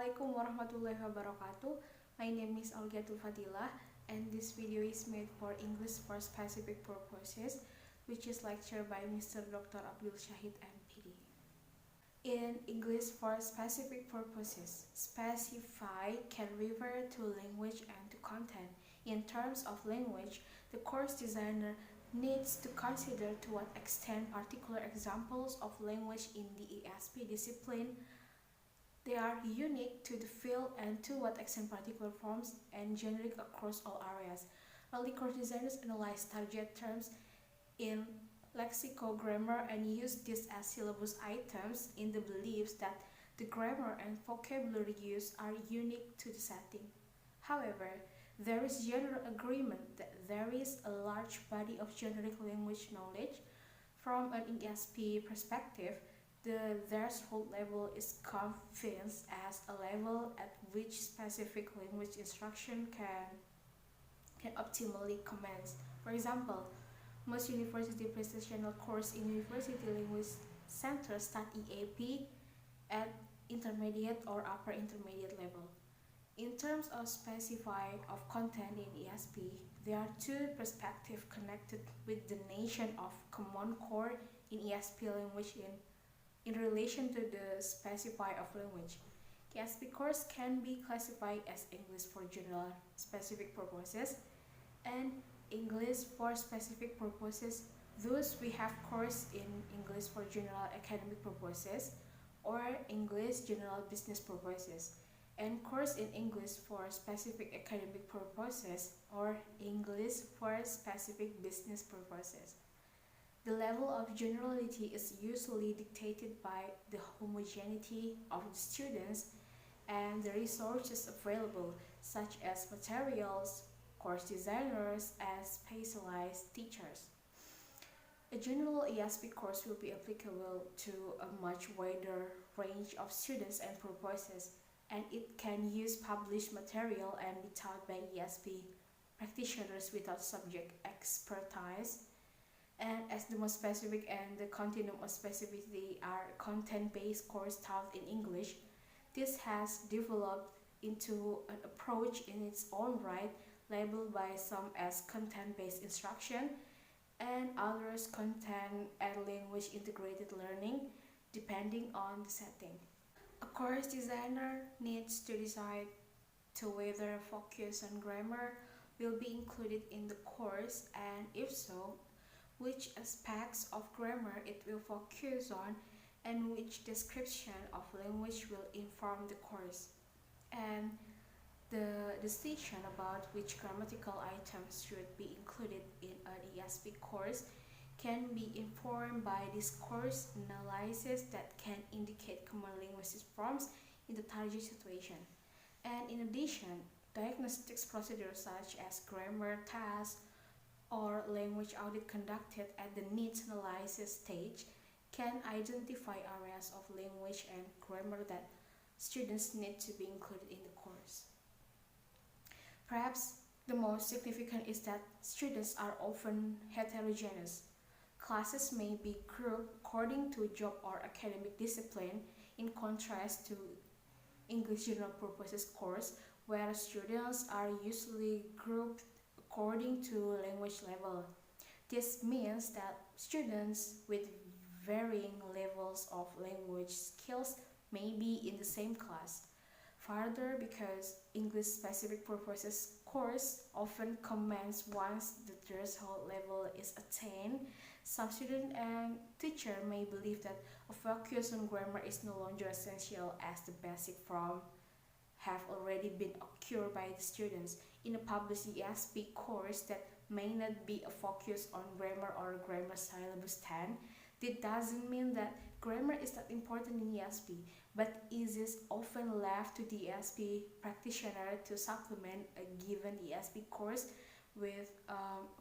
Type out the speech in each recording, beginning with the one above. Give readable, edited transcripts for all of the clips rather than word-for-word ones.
Assalamualaikum warahmatullahi wabarakatuh. My name is Algiatul Fadilah, and this video is made for English for specific purposes, which is lectured by Mr. Dr. Abdul Shahid MPD. In English for specific purposes, specify can refer to language and to content. In terms of language, the course designer needs to consider to what extent particular examples of language in the ESP discipline they are unique to the field and to what extent particular forms and generic across all areas. Early course designers analyze target terms in lexicogrammar and use these as syllabus items in the beliefs that the grammar and vocabulary used are unique to the setting. However, there is general agreement that there is a large body of generic language knowledge. From an ESP perspective, the threshold level is confidence as a level at which specific language instruction can optimally commence. For example, most university presentational course in University Language Center start EAP at intermediate or upper intermediate level. In terms of specify of content in ESP, there are two perspectives connected with the notion of common core in ESP language in relation to the specify of language. ESP course can be classified as English for general specific purposes and English for specific purposes. Thus, we have course in English for general academic purposes or English general business purposes, and course in English for specific academic purposes or English for specific business purposes. The level of generality is usually dictated by the homogeneity of the students and the resources available, such as materials, course designers, and specialized teachers. A general ESP course will be applicable to a much wider range of students and purposes, and it can use published material and be taught by ESP practitioners without subject expertise. And as the most specific and the continuum of specificity are content-based course taught in English, this has developed into an approach in its own right, labeled by some as content-based instruction and others content and language integrated learning, depending on the setting. A course designer needs to decide to whether focus on grammar will be included in the course, and if so, which aspects of grammar it will focus on, and which description of language will inform the course. And the decision about which grammatical items should be included in an ESP course can be informed by discourse analysis that can indicate common linguistic forms in the target situation. And in addition, diagnostics procedures such as grammar tests or language audit conducted at the needs analysis stage can identify areas of language and grammar that students need to be included in the course. Perhaps the most significant is that students are often heterogeneous. Classes may be grouped according to job or academic discipline, in contrast to English general purposes course, where students are usually grouped according to language level. This means that students with varying levels of language skills may be in the same class. Further, because English specific purposes course often commence once the threshold level is attained, some student and teacher may believe that a focus on grammar is no longer essential as the basic form have already been occurred by the students. In a published ESP course that may not be a focus on grammar or grammar syllabus 10, this doesn't mean that grammar is not important in ESP, but it is often left to the ESP practitioner to supplement a given ESP course with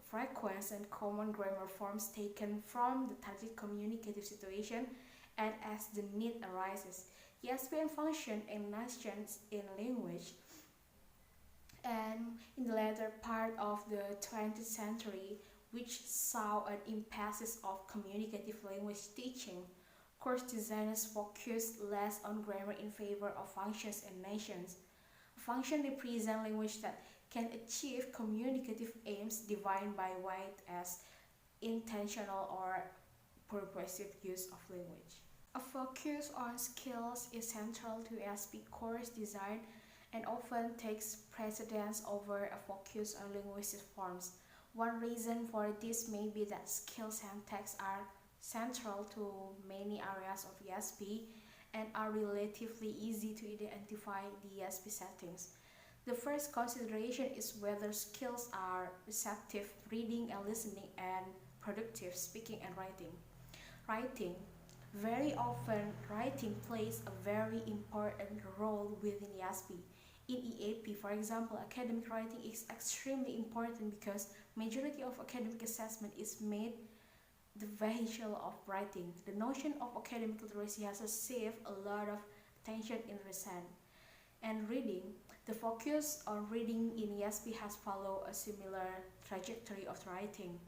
frequent and common grammar forms taken from the target communicative situation and as the need arises. ESP function and notions in language. And in the latter part of the 20th century, which saw an emphasis of communicative language teaching, course designers focus less on grammar in favor of functions and nations. A function represents language that can achieve communicative aims defined by White as intentional or purposive use of language. A focus on skills is central to ESP course design and often takes precedence over a focus on linguistic forms. One reason for this may be that skills and texts are central to many areas of ESP and are relatively easy to identify the ESP settings. The first consideration is whether skills are receptive reading and listening and productive speaking and writing. Writing. Very often, writing plays a very important role within ESP. In EAP, for example, academic writing is extremely important because majority of academic assessment is made the vehicle of writing. The notion of academic literacy has received a lot of attention in recent. And reading, the focus on reading in ESP has followed a similar trajectory of writing.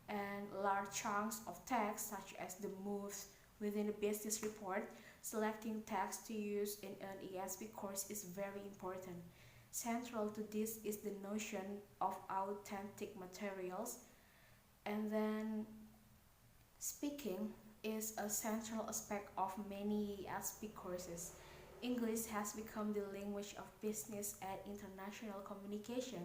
And large chunks of text, such as the moves within the business report, selecting text to use in an ESP course is very important. Central to this is the notion of authentic materials. And then speaking is a central aspect of many ESP courses. English has become the language of business and international communication,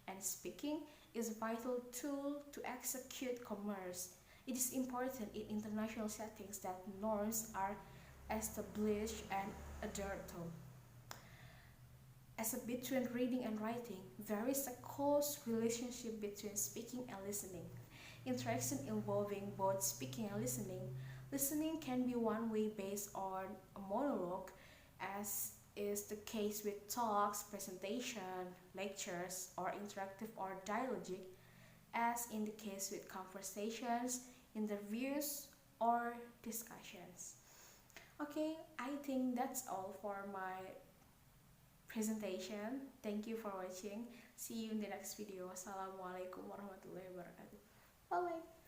and speaking is a vital tool to execute commerce. It is important in international settings that norms are established and adhered to. As between reading and writing, there is a close relationship between speaking and listening. Interaction involving both speaking and listening. Listening can be one-way based on a monologue, as is the case with talks, presentation, lectures, or interactive or dialogic, as in the case with conversations, interviews, or discussions. Okay, I think that's all for my presentation. Thank you for watching. See you in the next video. Assalamualaikum warahmatullahi wabarakatuh. Bye bye.